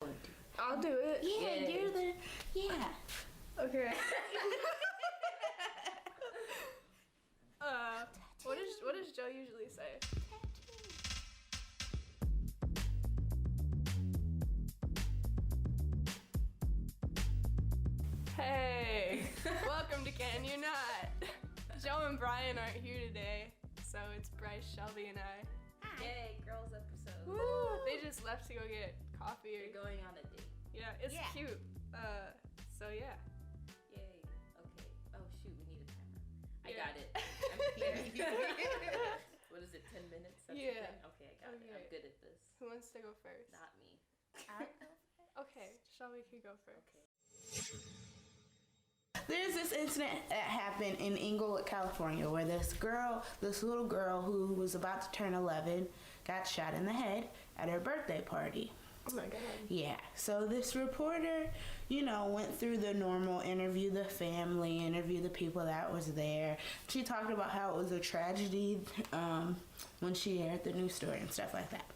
I'll do it. Yeah, you're the Okay. What does Joe usually say? Hey, welcome to Can You Not? Joe and Brian aren't here today, so it's Bryce, Shelby, and I. Hi. Yay, girls episode. Woo! They just left to go get coffee. They're going on a date. Yeah, it's cute. So yeah. Yay. Okay. Oh shoot, we need a timer. I Yeah. got it. I'm here. What is it? 10 minutes? That's Yeah. the thing? Okay, I got it. I'm good at this. Who wants to go first? Not me. I'll go first. Okay, Shelby can go first. Okay. There's this incident that happened in Inglewood, California, where this little girl who was about to turn 11 got shot in the head at her birthday party. Oh my god. Yeah, so this reporter, went through the normal interview the family, interview the people that was there. She talked about how it was a tragedy when she aired the news story and stuff like that.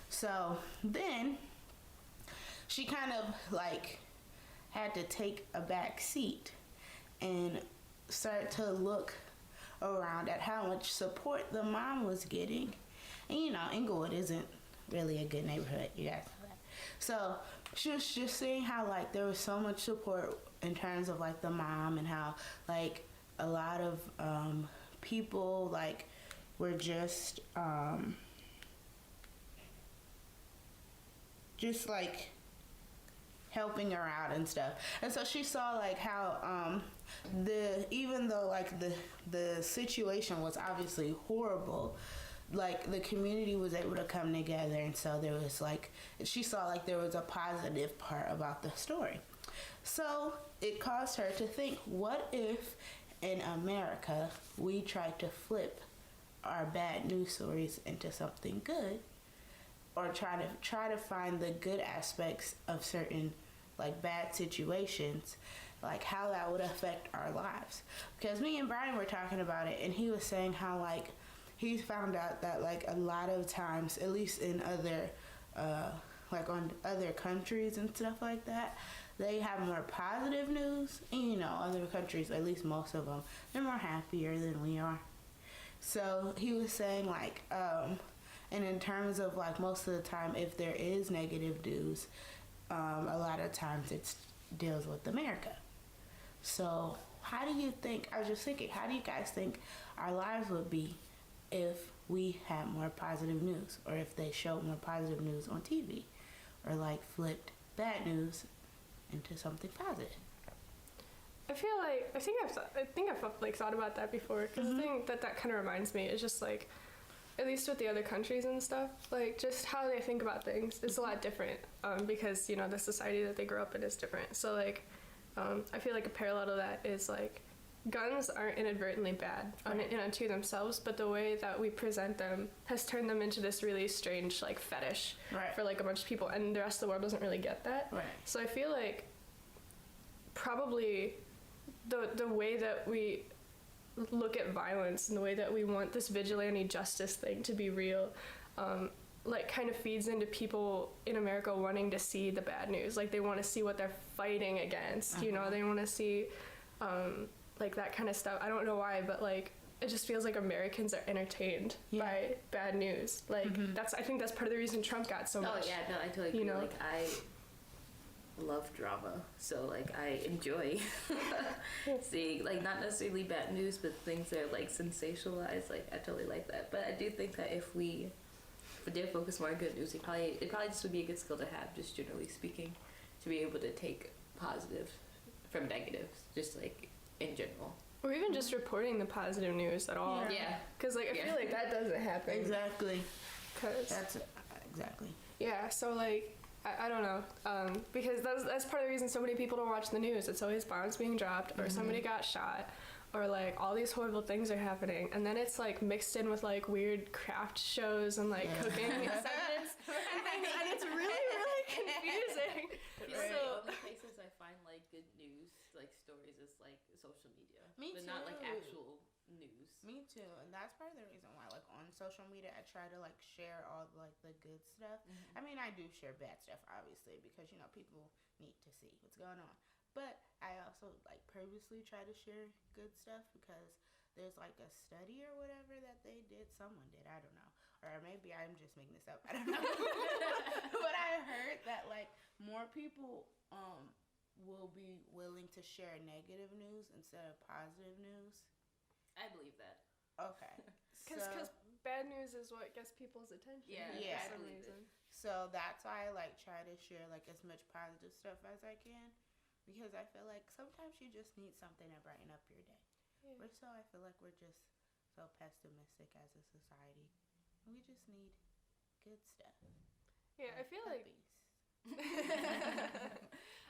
So then she kind of had to take a back seat and start to look around at how much support the mom was getting. And Inglewood isn't really a good neighborhood, you guys know that. So she was just saying how there was so much support in terms of the mom, and how a lot of people were just helping her out and stuff. And so she saw how even though the situation was obviously horrible, the community was able to come together, and so there was she saw there was a positive part about the story. So it caused her to think, what if in America we tried to flip our bad news stories into something good, or try to find the good aspects of certain bad situations, how that would affect our lives. Because me and Brian were talking about it, and he was saying how he's found out that a lot of times, at least in other on other countries and stuff like that, they have more positive news. And other countries, at least most of them, they're more happier than we are. So he was saying and in terms of most of the time, if there is negative news, a lot of times it deals with America. So how do you think, I was just thinking, how do you guys think our lives would be if we had more positive news, or if they showed more positive news on TV, or flipped bad news into something positive? I think I've thought about that before, because the thing that kind of reminds me is just at least with the other countries and stuff, just how they think about things is a lot different, because the society that they grew up in is different. So I feel a parallel to that is guns aren't inadvertently bad unto themselves, but the way that we present them has turned them into this really strange fetish for a bunch of people, and the rest of the world doesn't really get that. Right. So I feel probably the way that we look at violence and the way that we want this vigilante justice thing to be real kind of feeds into people in America wanting to see the bad news. They want to see what they're fighting against. They want to see that kind of stuff. I don't know why, but it just feels like Americans are entertained by bad news. I think that's part of the reason Trump got so much. Oh yeah, no, I totally agree. I love drama, so I enjoy seeing not necessarily bad news, but things that are sensationalized. I totally like that. But I do think that if we did focus more on good news, it probably just would be a good skill to have, just generally speaking, to be able to take positive from negatives, just in general. Or even just reporting the positive news at all. Yeah. Because I feel that doesn't happen. Exactly. That's exactly. Yeah. So I don't know, because that's part of the reason so many people don't watch the news. It's always bombs being dropped, or somebody got shot, or all these horrible things are happening, and then it's mixed in with weird craft shows and cooking segments and things, and it's really confusing. Right. So the places I find good news stories is social media. Me but too. not actual news. Me too, and that's part of the reason why, like, on social media, I try to, like, share all, like, the good stuff. Mm-hmm. I mean, I do share bad stuff, obviously, because, you know, people need to see what's going on. But I also, like, purposely try to share good stuff because there's, like, a study or whatever that they did. Someone did, I don't know. Or maybe I'm just making this up, I don't know. But I heard that, like, more people will be willing to share negative news instead of positive news. I believe that. Okay. Because bad news is what gets people's attention. Yeah. For some reason. So that's why I, like, try to share, like, as much positive stuff as I can. Because I feel like sometimes you just need something to brighten up your day. Yeah. But so I feel like we're just so pessimistic as a society. We just need good stuff. Yeah, I feel puppies.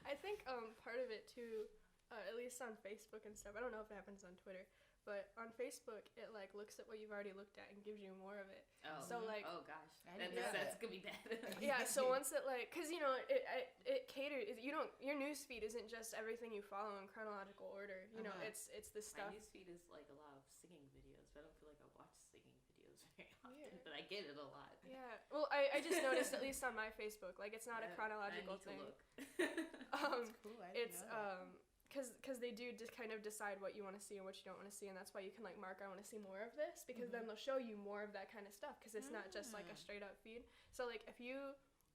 I think part of it too, at least on Facebook and stuff, I don't know if it happens on Twitter, but on Facebook it like looks at what you've already looked at and gives you more of it. Oh. So like, oh gosh, that's gonna be bad. Yeah. So once it like, cause you know it caters. You don't, your news feed isn't just everything you follow in chronological order. You know, it's this stuff. My news feed is like a lot of singing videos, but I don't feel like I watch singing videos very often. But I get it a lot. Yeah. Well, I just noticed, at least on my Facebook, like it's not a chronological thing. Look. That's cool. It's because they do just kind of decide what you want to see and what you don't want to see, and that's why you can like mark, I want to see more of this, because then they'll show you more of that kind of stuff, because it's not just like a straight up feed. So like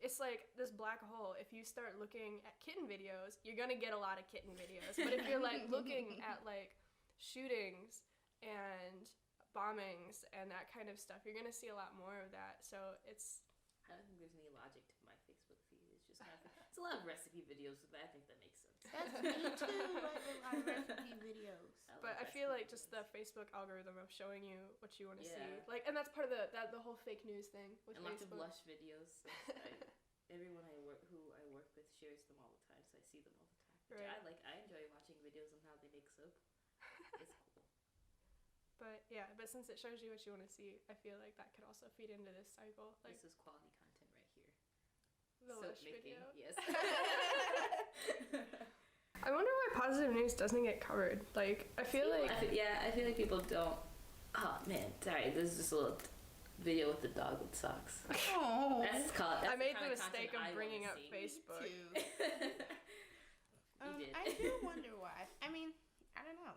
it's like this black hole. If you start looking at kitten videos, you're gonna get a lot of kitten videos. But if you're like looking at like shootings and bombings and that kind of stuff, you're gonna see a lot more of that. So I don't think there's any logic to my Facebook feed. It's just kind of, it's a lot of recipe videos, so I think that makes sense. That's me too. I like a lot of recipe videos. But I feel like just the Facebook algorithm of showing you what you want to see, like, and that's part of the whole fake news thing with and Facebook. Lots of lush videos. So everyone who I work with shares them all the time, so I see them all the time. Which I enjoy watching videos on how they make soap. It's cool. But since it shows you what you want to see, I feel like that could also feed into this cycle. Like, this is quality content right here. The soap making, video. Yes. I wonder why positive news doesn't get covered. Like, I feel like I feel like people don't. Oh man, sorry. This is just a little video with the dog with socks. Oh, that's I made the mistake of bringing up Facebook. I do wonder why. I mean, I don't know.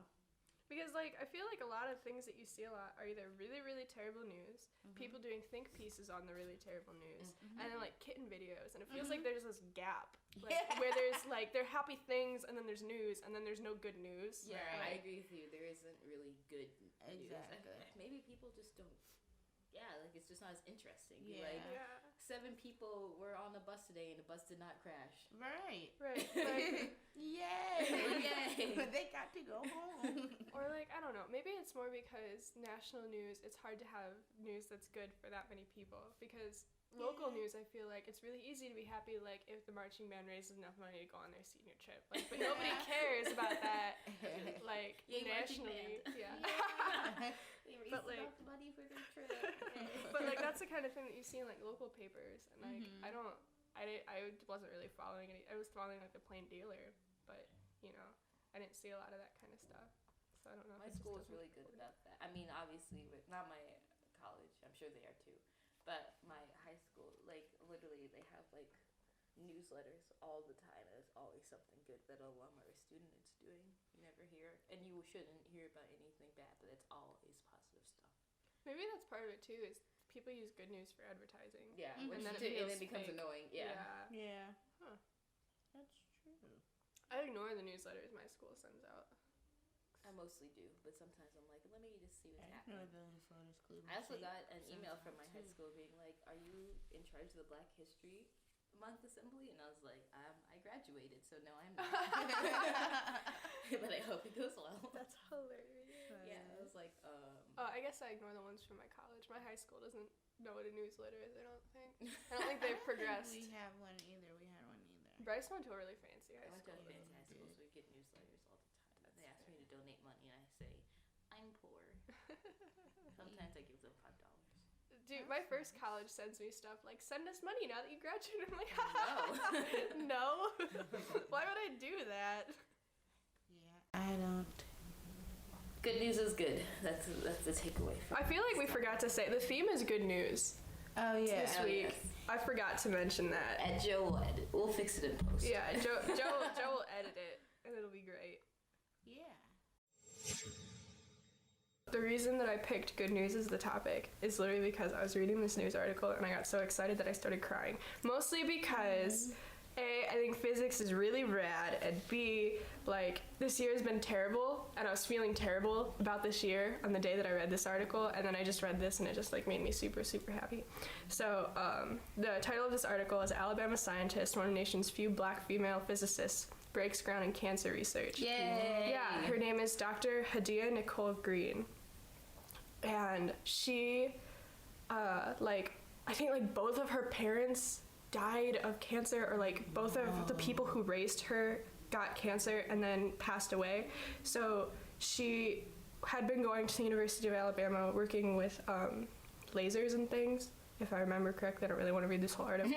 Because, like, I feel like a lot of things that you see a lot are either really, really terrible news, people doing think pieces on the really terrible news, and then, like, kitten videos. And it feels like there's this gap, like, where there's, like, there are happy things, and then there's news, and then there's no good news. Yeah, I agree with you. There isn't really good news. Exactly. Maybe people just don't. Yeah, like, it's just not as interesting. Yeah. Like, 7 people were on the bus today, and the bus did not crash. Right. Like, yay! But they got to go home. Or, like, I don't know, maybe it's more because national news, it's hard to have news that's good for that many people, because local news, I feel like it's really easy to be happy, like, if the marching band raises enough money to go on their senior trip, like, but nobody cares about that, like, nationally. They raised enough money for their trip. But, like, that's the kind of thing that you see in, like, local papers, and, like, I wasn't really following any. I was following, like, the Plain Dealer, but, you know, I didn't see a lot of that kind of stuff, so I don't know. My school is really good about that. I mean, obviously, not my college, I'm sure they are too, but my high school, like, literally, they have, like, newsletters all the time, and it's always something good that a alum or a student is doing. You never hear, and you shouldn't hear about anything bad, but it's always positive stuff. Maybe that's part of it too, is people use good news for advertising. Yeah, and then it becomes annoying. Yeah. Huh. That's true. I ignore the newsletters my school sends out. I mostly do, but sometimes I'm like, let me just see what's happening. I also got an email from my high school being like, are you in charge of the Black History Month Assembly? And I was like, I graduated, so no, I'm not. But I hope it goes well. That's hilarious. Yeah, I was like, I guess I ignore the ones from my college. My high school doesn't know what a newsletter is, I don't think. I don't think they've progressed. We have one either. Bryce went to a really fancy high school. I went to a fancy high school, so we get newsletters all the time. They ask me to donate money, and I say, I'm poor. Sometimes I give them $5. Dude, my first college sends me stuff like, send us money now that you graduated. I'm like, no. Why would I do that? Yeah, I don't. Good news is good. That's the takeaway. I feel like we forgot to say the theme is good news Oh yeah. this week. yes. I forgot to mention that. And Joe will edit. We'll fix it in post. Yeah, Joe will edit it, and it'll be great. Yeah. The reason that I picked good news as the topic is literally because I was reading this news article and I got so excited that I started crying. Mostly because A, I think physics is really rad, and B, like, this year has been terrible, and I was feeling terrible about this year on the day that I read this article, and then I just read this and it just like made me super, super happy. So the title of this article is Alabama Scientist, one of the nation's few black female physicists, breaks ground in cancer research. Yay! Yeah, her name is Dr. Hadiyah-Nicole Gree. And she, I think, like, both of her parents died of cancer, or, like, both of the people who raised her got cancer and then passed away. So she had been going to the University of Alabama working with lasers and things. If I remember correctly, I don't really want to read this whole article.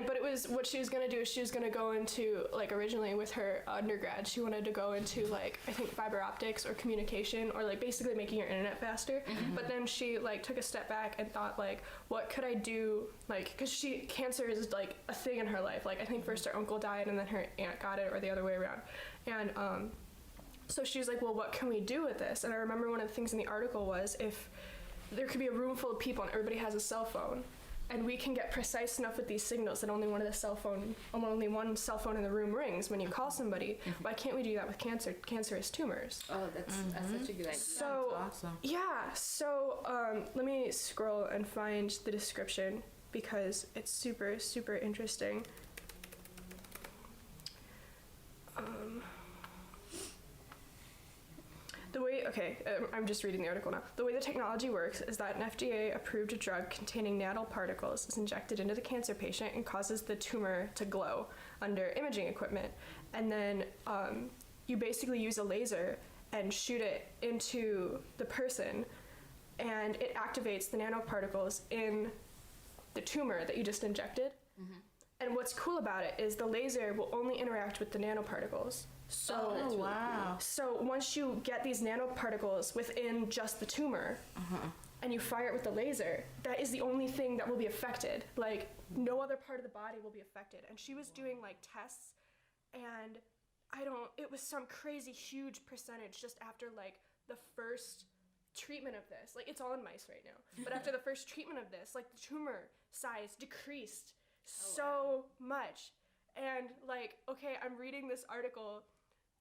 But it was, what she was going to do is she was going to go into, like, originally with her undergrad, she wanted to go into, like, I think fiber optics or communication, or, like, basically making your internet faster. But then she, like, took a step back and thought, like, what could I do, like, because cancer is, like, a thing in her life. Like, I think first her uncle died and then her aunt got it, or the other way around. And so she was like, well, what can we do with this? And I remember one of the things in the article was, if there could be a room full of people and everybody has a cell phone, and we can get precise enough with these signals that only one cell phone in the room rings when you call somebody. Why can't we do that with cancerous tumors? Oh, that's such a good idea. So That's awesome. yeah, so let me scroll and find the description because it's super, super interesting. I'm just reading the article now. The way the technology works is that an FDA-approved drug containing nanoparticles is injected into the cancer patient and causes the tumor to glow under imaging equipment. And then you basically use a laser and shoot it into the person, and it activates the nanoparticles in the tumor that you just injected. And what's cool about it is the laser will only interact with the nanoparticles. So, that's really wow. so once you get these nanoparticles within just the tumor, and you fire it with the laser, that is the only thing that will be affected. Like, no other part of the body will be affected. And she was doing, like, tests, and it was some crazy huge percentage just after, like, the first treatment of this. Like, it's all in mice right now. But after the first treatment of this, like, the tumor size decreased so much. And, like, okay, I'm reading this article,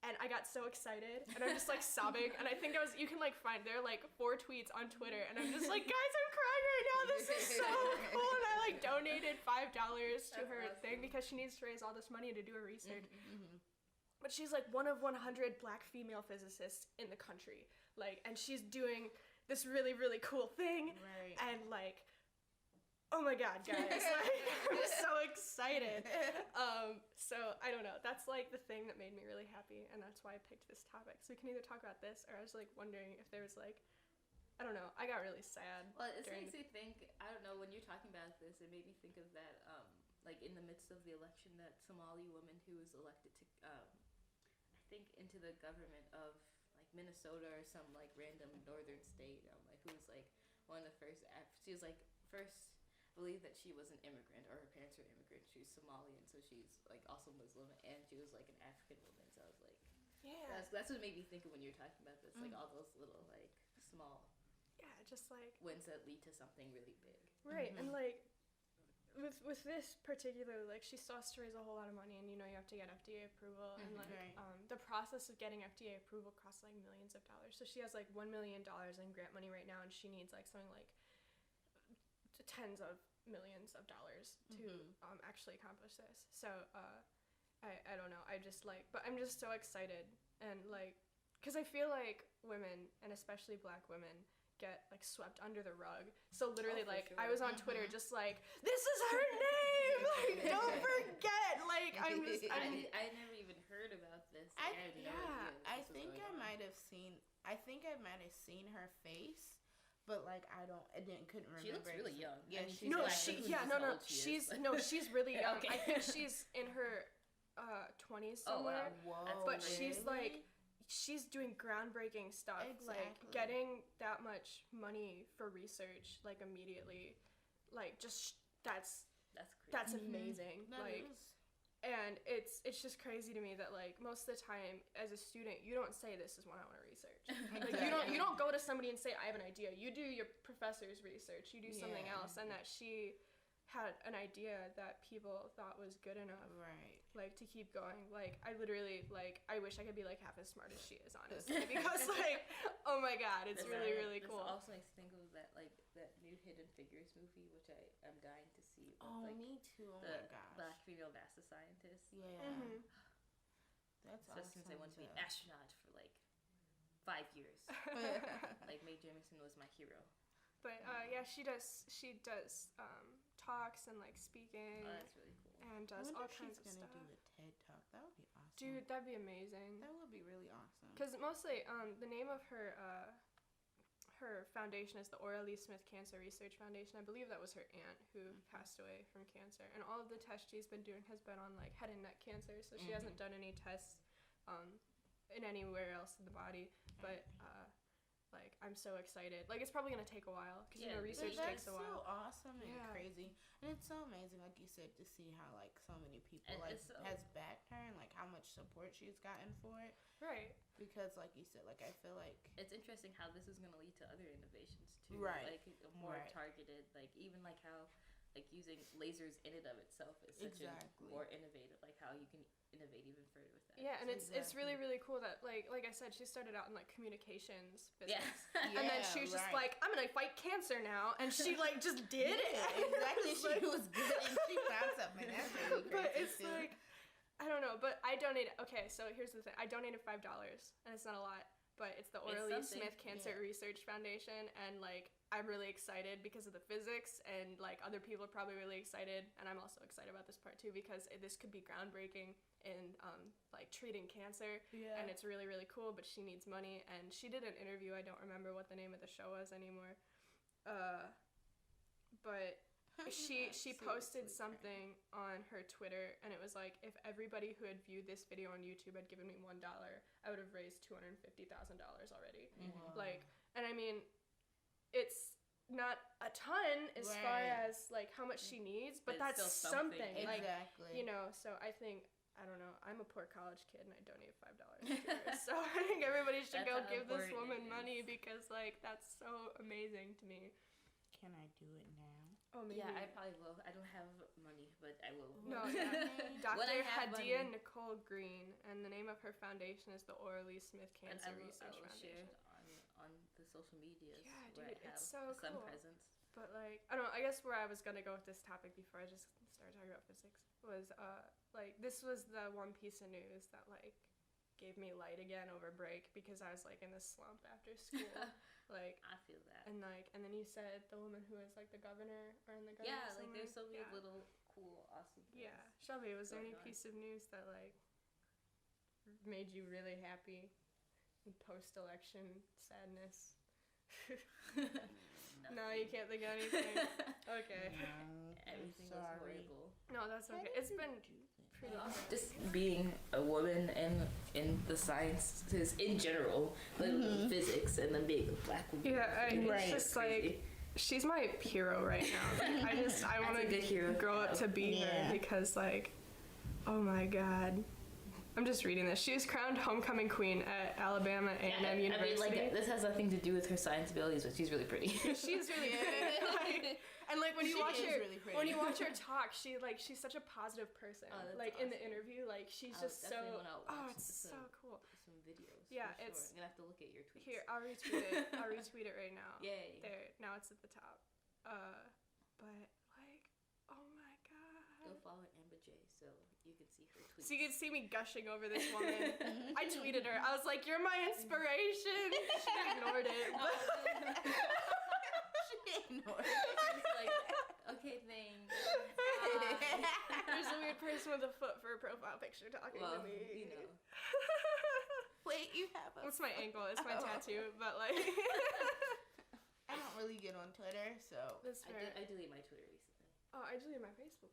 and I got so excited, and I'm just, like, sobbing, and I think you can, like, find, there are, like, 4 tweets on Twitter, and I'm just like, guys, I'm crying right now, this is so cool, and I, like, donated $5 to her thing, because she needs to raise all this money to do her research. But she's, like, one of 100 black female physicists in the country, like, and she's doing this really, really cool thing, and, like, oh my god, guys, like, I'm so excited. So I don't know, that's, like, the thing that made me really happy, and that's why I picked this topic. So we can either talk about this, or I was, like, wondering if there was, like, I don't know, I got really sad. Well, it makes me think, I don't know, when you're talking about this, it made me think of that, like, in the midst of the election, that Somali woman who was elected to, I think, into the government of, like, Minnesota or some, like, random northern state, like, who was, like, one of the first, she was, like, first, I believe that she was an immigrant, or her parents were immigrants. She's Somalian, so she's, like, also Muslim, and she was, like, an African woman. So I was like, yeah, that's what made me think of when you were talking about this, like, all those little, like, small, just, like, wins that lead to something really big. Right, and, like, with this particular, like, she still has to raise a whole lot of money, and, you know, you have to get FDA approval, and, like, the process of getting FDA approval costs, like, millions of dollars. So she has, like, $1 million in grant money right now, and she needs, like, something like tens of millions of dollars to actually accomplish this. So I don't know, I just, like, but I'm just so excited, and, like, because I feel like women, and especially black women, get, like, swept under the rug. So literally, like, sure. I was on Twitter just like, this is her name, like, don't forget, like, I never even heard about this. I think I might have seen her face, but, like, couldn't remember. She looks really young. Yeah, she's really young. Okay. I think she's in her 20s somewhere. Oh, wow. But she's, like, she's doing groundbreaking stuff. Exactly. Like getting that much money for research like immediately, like just that's crazy. That's amazing. That like is. And it's just crazy to me that like most of the time as a student you don't say this is what I want to research. Like you don't go to somebody and say I have an idea. You do your professor's research. You do something else, and that she had an idea that people thought was good enough, right? Like to keep going. Like I literally like I wish I could be like half as smart as she is, honestly, because like oh my god, it's really cool. This also makes me think of that new Hidden Figures movie, which I am dying to see. Oh, like, me too. Oh the my gosh. Black female NASA scientist. Yeah. That's so awesome. Since I wanted to be an astronaut for like 5 years, like Mae Jemison was my hero. But yeah, she does talks and like speaking. Oh, that's really cool. And does all kinds of she's stuff. gonna do a TED talk. That would be awesome. Dude, that'd be amazing. That would be really awesome. Because mostly, the name of her foundation is the Aura Lee Smith Cancer Research Foundation. I believe that was her aunt who passed away from cancer. And all of the tests she's been doing has been on like head and neck cancer. So she hasn't done any tests in anywhere else in the body. But like I'm so excited. Like it's probably gonna take a while because research takes a while. That's so awesome and crazy, and it's so amazing, like you said, to see how like so many people has backed her and like how much support she's gotten for it. Right. Because like you said, like I feel like it's interesting how this is gonna lead to other innovations too. Right. Like more targeted. Like even like how like using lasers in and of itself is such a more innovative. Like how you can innovate even further with that. Yeah, and it's really cool that like I said, she started out in like communications business, and then she was just like, I'm gonna fight cancer now, and she like just did it. Exactly, she was good and she found something. That's really crazy. But it's like I don't know, but I donated. Okay, so here's the thing: I donated $5, and it's not a lot, but it's the Aura Lee Smith Cancer Research Foundation, and like I'm really excited because of the physics, and like other people are probably really excited, and I'm also excited about this part too because this could be groundbreaking in like treating cancer, and it's really cool. But she needs money, and she did an interview. I don't remember what the name of the show was anymore, but she posted something on her Twitter, and it was like, if everybody who had viewed this video on YouTube had given me $1, I would have raised $250,000 already. Like, and I mean, it's not a ton as far as like how much she needs, but that's still something. Exactly. Like, you know, so I think, I don't know, I'm a poor college kid and I donate $5 to her. So I think everybody should go give this woman money because like that's so amazing to me. Can I do it now? Oh, maybe. Yeah, I probably will. I don't have money, but I will. No, Dr. Hadiyah-Nicole Gree, and the name of her foundation is the Aura Lee Smith Cancer Research Foundation. Share it on the social medias. Yeah, where dude, I have it's so some cool. presence. But like, I don't know, I guess where I was gonna go with this topic before I just started talking about physics was like this was the one piece of news that like gave me light again over break because I was like in this slump after school. Like I feel that. And then you said the woman who is like the governor or in the government. Yeah, like there's so many little cool, awesome things. Yeah. Shelby, was there any piece of news that like made you really happy in post-election sadness? No, you can't think of anything. Okay. No, everything was horrible. No, that's okay. It's been pretty just being a woman in the sciences in general, like physics, and then being a black woman. Yeah, it's just like she's my hero right now. I want to grow up to be her because like, oh my god. I'm just reading this. She was crowned homecoming queen at Alabama A&M University. I mean, like, this has nothing to do with her science abilities, but she's really pretty. She's really good. And like when you watch her talk, she's such a positive person. Oh, like awesome. in the interview, like she's just so. Oh, it's so cool. Some videos. Yeah, for sure. it's. I'm gonna have to look at your tweets. Here, I'll retweet it. I'll retweet it right now. Yay. There, now it's at the top. But like, oh my god. Go follow Amber J so you can see her tweets. So you can see me gushing over this woman. I tweeted her. I was like, "You're my inspiration." She ignored it. She ignored it. She's like, okay, thanks. There's a weird person with a foot for a profile picture talking to me. You know. Wait, you have a... It's my ankle. It's my tattoo. But like... I don't really get on Twitter, so... I deleted my Twitter recently. Oh, I deleted my Facebook.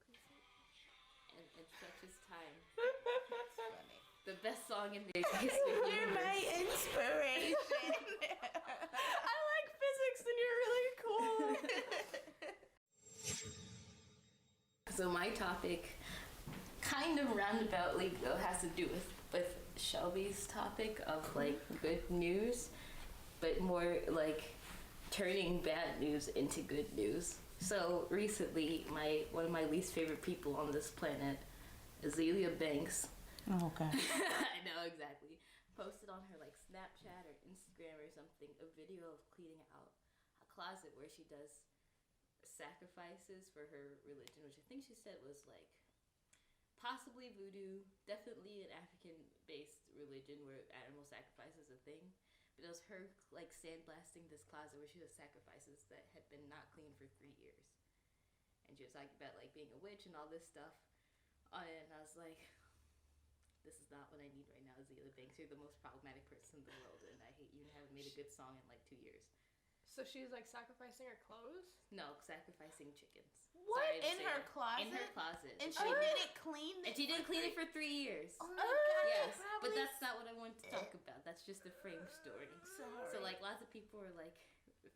And such is time. That's funny. The best song song in their taste. You're my inspiration. I like physics and you're really cool. So my topic, kind of roundaboutly though, has to do with Shelby's topic of like good news, but more like turning bad news into good news. So recently, one of my least favorite people on this planet, Azealia Banks. Oh, okay. I know, exactly. Posted on her like Snapchat or Instagram or something a video of cleaning out a closet where she does sacrifices for her religion, which I think she said was like possibly voodoo, definitely an African-based religion where animal sacrifice is a thing. But it was her like sandblasting this closet where she does sacrifices that had been not cleaned for 3 years, and she was talking about like being a witch and all this stuff. And I was like, this is not what I need right now, Azealia Banks. You're the most problematic person in the world, and I hate you and haven't made a good song in like 2 years. So she's like sacrificing her clothes? No, sacrificing chickens. What? Sorry to In say her that. closet? In her closet. And she didn't clean it? And she didn't clean it for 3 years. Oh my god. Yes, probably... but that's not what I wanted to talk about. That's just a frame story. Sorry. So like lots of people were like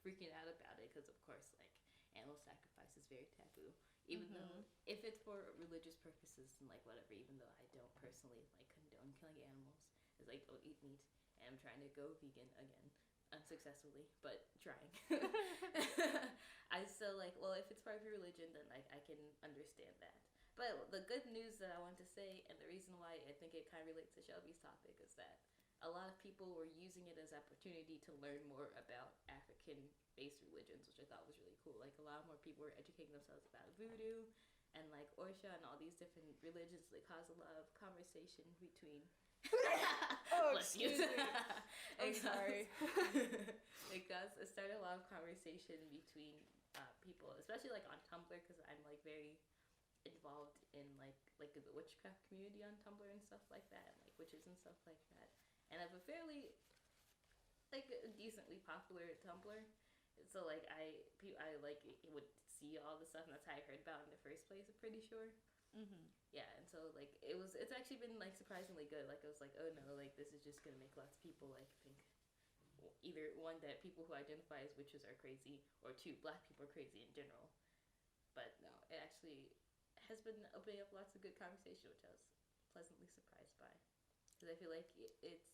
freaking out about it because of course like animal sacrifice is very taboo. Even though if it's for religious purposes and like whatever, even though I don't personally like condone killing animals, it's like don't eat meat. And I'm trying to go vegan again. Unsuccessfully, but trying. I still like, well, if it's part of your religion, then like I can understand that. But the good news that I want to say, and the reason why I think it kind of relates to Shelby's topic, is that a lot of people were using it as opportunity to learn more about African-based religions, which I thought was really cool. Like a lot more people were educating themselves about voodoo and like Orsha and all these different religions. They cause a lot of conversation between. Oh, excuse me. I'm sorry. It started a lot of conversation between people, especially like on Tumblr, because I'm like very involved in like the witchcraft community on Tumblr and stuff like that, and like witches and stuff like that. And I have a fairly like decently popular Tumblr, so like I like would see all the stuff, and that's how I heard about it in the first place. I'm pretty sure. Yeah, and so like it's actually been like surprisingly good. Like I was like, oh no, like this is just gonna make lots of people like think either one, that people who identify as witches are crazy, or two, black people are crazy in general. But no, it actually has been opening up lots of good conversation, which I was pleasantly surprised by, because I feel like it's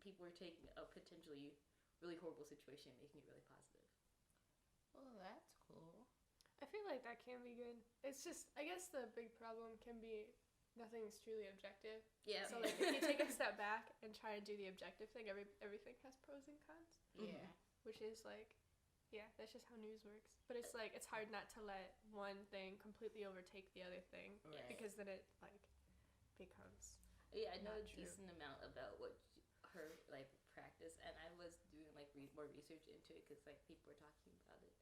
people are taking a potentially really horrible situation and making it really positive. Oh, that's cool. I feel like that can be good. It's just, I guess the big problem can be nothing's truly objective. Yeah. So like if you take a step back and try to do the objective thing, everything has pros and cons. Yeah. Which is like, yeah, that's just how news works. But it's like, it's hard not to let one thing completely overtake the other thing. Right. Because then it like becomes. Yeah, I know a true. decent amount about what her like practice, and I was doing like more research into it because like people were talking about it.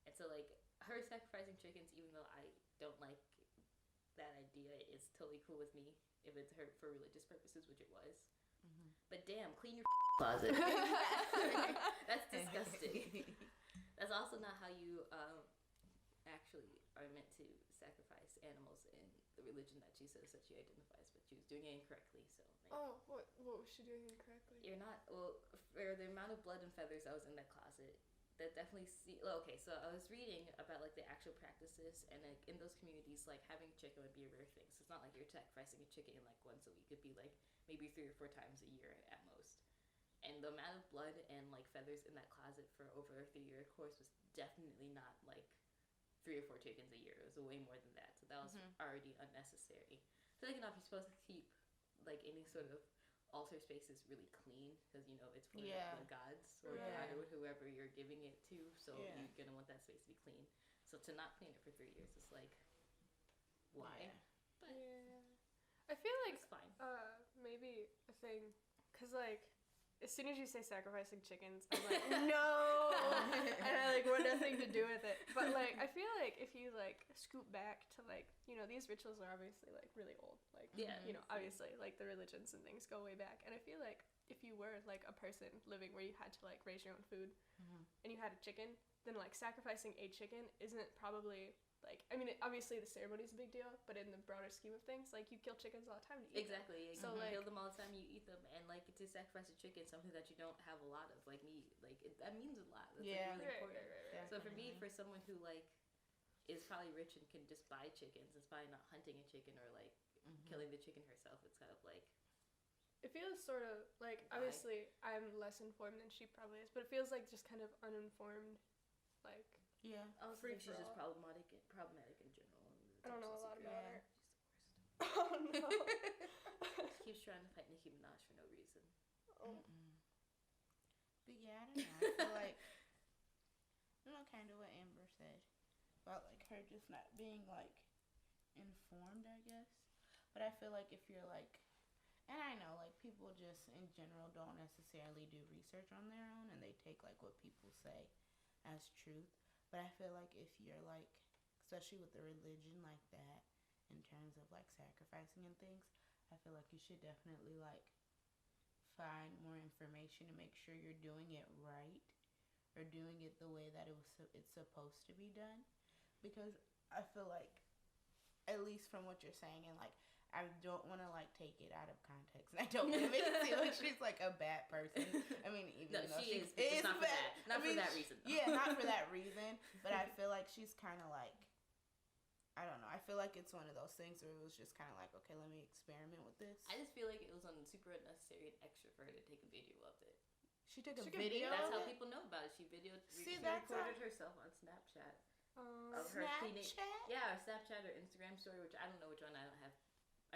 And so like her sacrificing chickens, even though I don't like that idea, is totally cool with me if it's her for religious purposes, which it was. But damn, clean your closet. That's disgusting. That's also not how you actually are meant to sacrifice animals in the religion that she says that she identifies with. She was doing it incorrectly, so. Like, Oh, what was she doing incorrectly? you're not, well, for the amount of blood and feathers that was in that closet, that definitely okay, so I was reading about like the actual practices, and like in those communities, like having a chicken would be a rare thing. So it's not like you're sacrificing a chicken like once a week. It'd be like maybe 3 or 4 times a year at most. And the amount of blood and like feathers in that closet for over a 3-year course was definitely not like 3 or 4 chickens a year. It was way more than that. So that was already unnecessary. So like, you know, if you're supposed to keep like any sort of altar space is really clean, because you know it's for the gods or God or whoever you're giving it to, so you're gonna want that space to be clean. So to not clean it for 3 years is like, why? But I feel like it's fine. Maybe a thing, cause like as soon as you say sacrificing chickens, I'm like no, and I like want nothing to do with it. But like I feel like if you like scoop back to like, you know, these rituals are obviously like really old, like you know, obviously obviously, like, the religions and things go way back. And I feel like if you were, like, a person living where you had to, like, raise your own food and you had a chicken, then, like, sacrificing a chicken isn't probably, like, I mean, obviously the ceremony's a big deal, but in the broader scheme of things, like, you kill chickens all the time to eat Exactly. them. So, So, like, kill them all the time, you eat them, and, like, to sacrifice a chicken, something that you don't have a lot of, like meat, like, that means a lot. That's, Yeah. like, really important. Right. So, for me, for someone who, like, is probably rich and can just buy chickens, it's probably not hunting a chicken or, like, killing the chicken herself. It's kind of, like... It feels sort of, like, obviously, I'm less informed than she probably is, but it feels like just kind of uninformed, like... Yeah. I also Free think she's for just all. problematic in general. I don't know a lot about her. She's the worst. Oh, no. She keeps trying to fight Nicki Minaj for no reason. Oh. But yeah, I don't know. I feel like, you know, kind of what Amber said about, like, her just not being, like, informed, I guess. But I feel like if you're, like, and I know, like, people just in general don't necessarily do research on their own and they take, like, what people say as truth. But I feel like if you're, like, especially with a religion like that, in terms of, like, sacrificing and things, I feel like you should definitely, like, find more information to make sure you're doing it right or doing it the way that it's supposed to be done. Because I feel like, at least from what you're saying, and, like, I don't want to, like, take it out of context. I don't want to make it seem like she's, like, a bad person. I mean, even No, though she is. It's not for that. Not for that reason. Yeah, not for that reason. But I feel like she's kind of, like, I don't know. I feel like it's one of those things where it was just kind of like, okay, let me experiment with this. I just feel like it was super unnecessary and extra for her to take a video of it. She took a took a video. video? That's how of it? people know about it. She See, that's recorded how- herself on Snapchat. Of her cleaning. Snapchat? Yeah, or Snapchat or Instagram story, which I don't know which one. I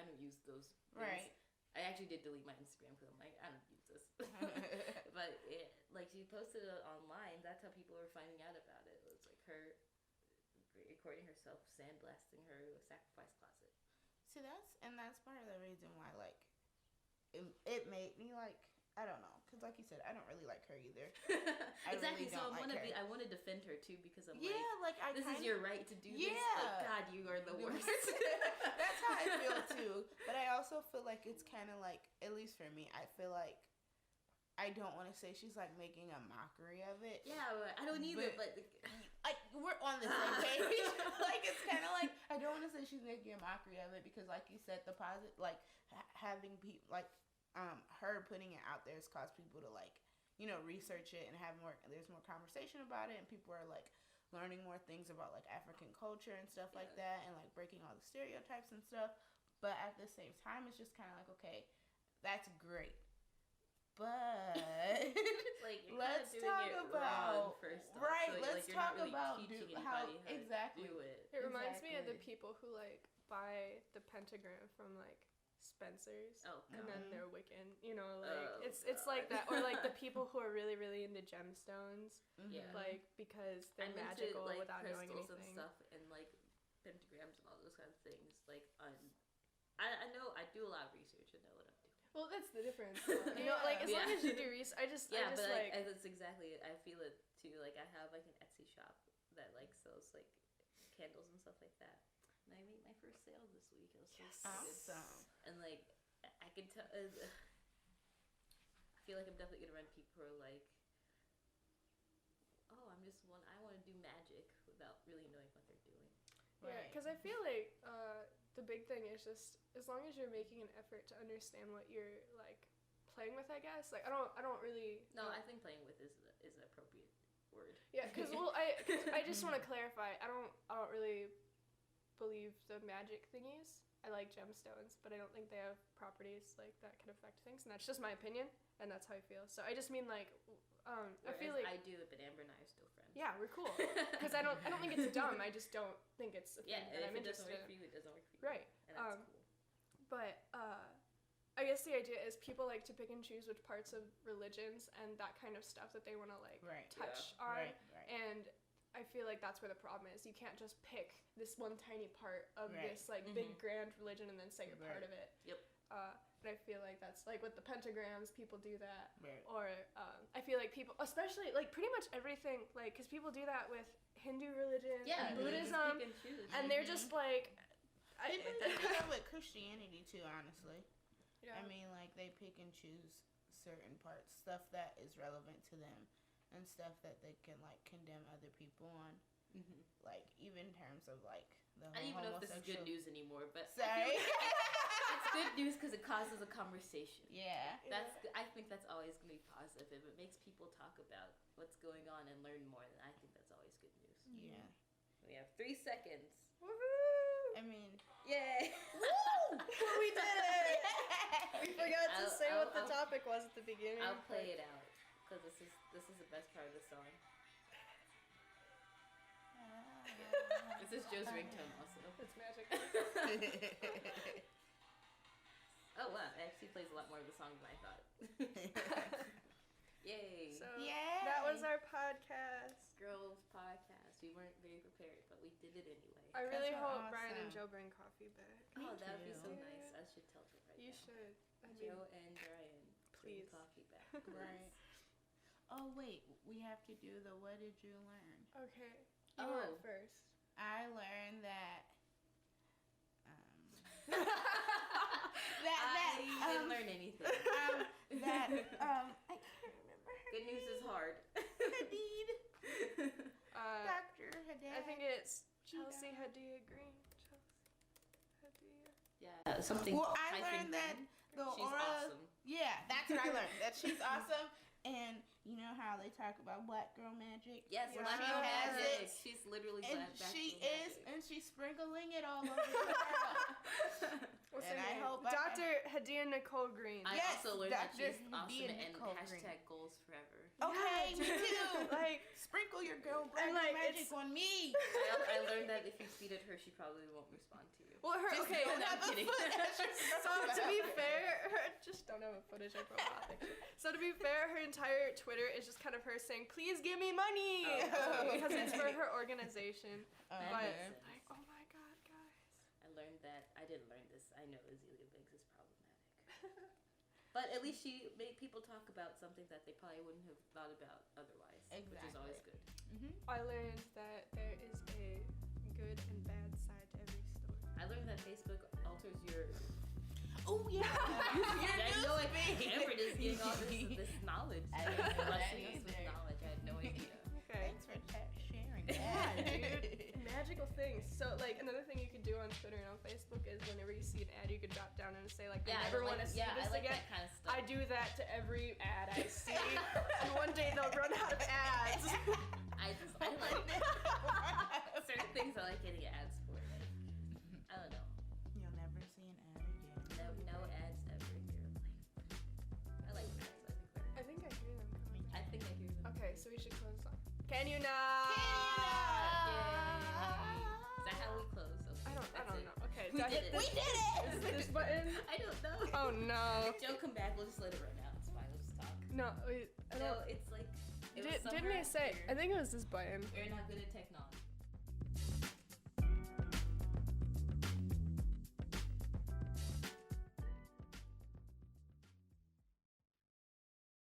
don't use those things. Right. I actually did delete my Instagram because I'm like, I don't use this. But like she posted it online. That's how people were finding out about it. It was like her recording herself sandblasting her sacrifice closet. See, that's part of the reason why, like, it made me, like, I don't know, because like you said, I don't really like her either. Exactly. Really So don't I want to defend her too because I'm this is your right to do this. Yeah. Like, God, you are the worst. That's how I feel too. But I also feel like it's kind of like, at least for me, I feel like I don't want to say she's like making a mockery of it. Yeah, but I don't either. But like we're on the same page. Like it's kind of like I don't want to say she's making a mockery of it because, like you said, the positive, like having people like her putting it out there has caused people to like research it and have more. There's more conversation about it, and people are like learning more things about like African culture and stuff like that, and like breaking all the stereotypes and stuff. But at the same time, it's just kind of like, okay, that's great. But like, let's talk about first off. right. So, let's like, talk really about how exactly to do it. It reminds me of the people who like buy the pentagram from like Spencer's, and then they're Wiccan. It's like that, or like the people who are really really into gemstones, like because they're magical into, like, without knowing crystals anything. And stuff and like pentagrams and all those kind of things. Like I know I do a lot of research and know what I'm doing. Well, that's the difference. Like as long as you do research, I just but like that's exactly it. I feel it too. Like I have like an Etsy shop that like sells like candles and stuff like that. And I made my first sale this week. I was so excited. Awesome. And like I can tell, I feel like I'm definitely gonna run people who are like, oh, I want to do magic without really knowing what they're doing. Yeah, because I feel like the big thing is just as long as you're making an effort to understand what you're like playing with, I guess. Like I don't really. No, I think playing with is an appropriate word. Yeah, because I just want to clarify. I don't really believe the magic thingies. I like gemstones, but I don't think they have properties like that can affect things, and that's just my opinion, and that's how I feel. So I just mean like. I feel like I do, but Amber and I are still friends. Yeah, we're cool. Because I don't think it's dumb. I just don't think it's a thing that I'm interested in. If it doesn't work for you, it doesn't work for you. Right. And that's cool. But I guess the idea is people like to pick and choose which parts of religions and that kind of stuff that they want to like touch on. Right. And I feel like that's where the problem is. You can't just pick this one tiny part of this like big grand religion and then say you're part of it. Yep. And I feel like that's like with the pentagrams, people do that. Right. Or I feel like people, especially like pretty much everything, like because people do that with Hindu religion and Buddhism, and they're just like. They do that with Christianity too, honestly. Yeah. I mean, like, they pick and choose certain parts, stuff that is relevant to them, and stuff that they can, like, condemn other people on. Mm-hmm. Like, even in terms of, like, the whole I don't even know if this is good news anymore, but Sorry. it's good news because it causes a conversation. Yeah. I think that's always going to be positive. If it makes people talk about what's going on and learn more, then I think that's always good news. Yeah. We have 3 seconds. Woohoo! I mean, Yay! Woo! We did it! We forgot to say what the topic was at the beginning. I'll play it out because this is the best part of the song. This is Joe's ringtone also. It's magic. Oh wow, it actually plays a lot more of the song than I thought. Yay! So Yay. that was our podcast. Girls podcast. We weren't very prepared, but we did it anyway. I really That's hope awesome. Brian and Joe bring coffee back. Oh, that would be so you. nice. I should tell them right You now. should. I mean, Joe and Brian, bring please. coffee back. right. Oh, wait. We have to do the what did you learn? Okay. You Oh. went first. I learned that... I didn't learn anything. I can't remember her Good news is hard. Hadid. Dr. Hadid. I think it's Chelsea Hadiyah Green. Yeah, something. Well, I hyphen learned that green. the She's aura. awesome. Yeah, that's what I learned. That she's awesome. And you know how they talk about black girl magic? Yes, Yeah. Black She Girl has Magic. it. She's literally And Black she Girl is, Magic. and she's sprinkling it all over the world. What's And her I name? hope Dr. Hadiyah-Nicole Green. I Yes, also learned that Dr. she's awesome and Hadiyah-Nicole hashtag Green. goals forever. Okay, Yeah, me too. Like, Sprinkle your girl black And, girl like, magic it's- on me. I learned that if you tweeted her, she probably won't respond to you. well, her, Just okay. don't no, have I'm a kidding. foot as your So to be profile. fair, her just don't have a footage of profile picture. So to be fair, her entire Twitter is just kind of her saying, "Please give me money," Oh, because it's okay. for her organization. That But makes sense. like, oh my god, guys. I learned that. I didn't learn this. I know Azealia Banks is problematic. But at least she made people talk about something that they probably wouldn't have thought about otherwise, which is always good. I learned that there is a good and bad side to every story. I learned that Facebook alters your... Oh yeah. I know Amber is getting all this knowledge. I didn't know that Blessing us with either. knowledge. I had no idea. Okay. Thanks for sharing Yeah, that. dude. Magical things. So, like, another thing you could do on Twitter and on Facebook is whenever you see an ad, you could drop down and say, like, I never want to see this I like again. that kind of stuff. I do that to every ad I see, and one day they'll run out of ads. I like certain things I like getting ads for. Like, I don't know. You'll never see an ad again. No ads ever in your life. I like ads. I think I hear them coming. I think I hear them. Okay, so we should close on. Can you not? Is that how we close? Okay, I that's don't it. know. Okay, We do I did hit it. We did it! Is this button? I don't know. Oh no. If Joe come back, we'll just let it run out. It's fine. We'll just talk. No, wait, I No, don't. it's like... It was Didn't somewhere he up say? here. I think it was this button. We're not good at technology.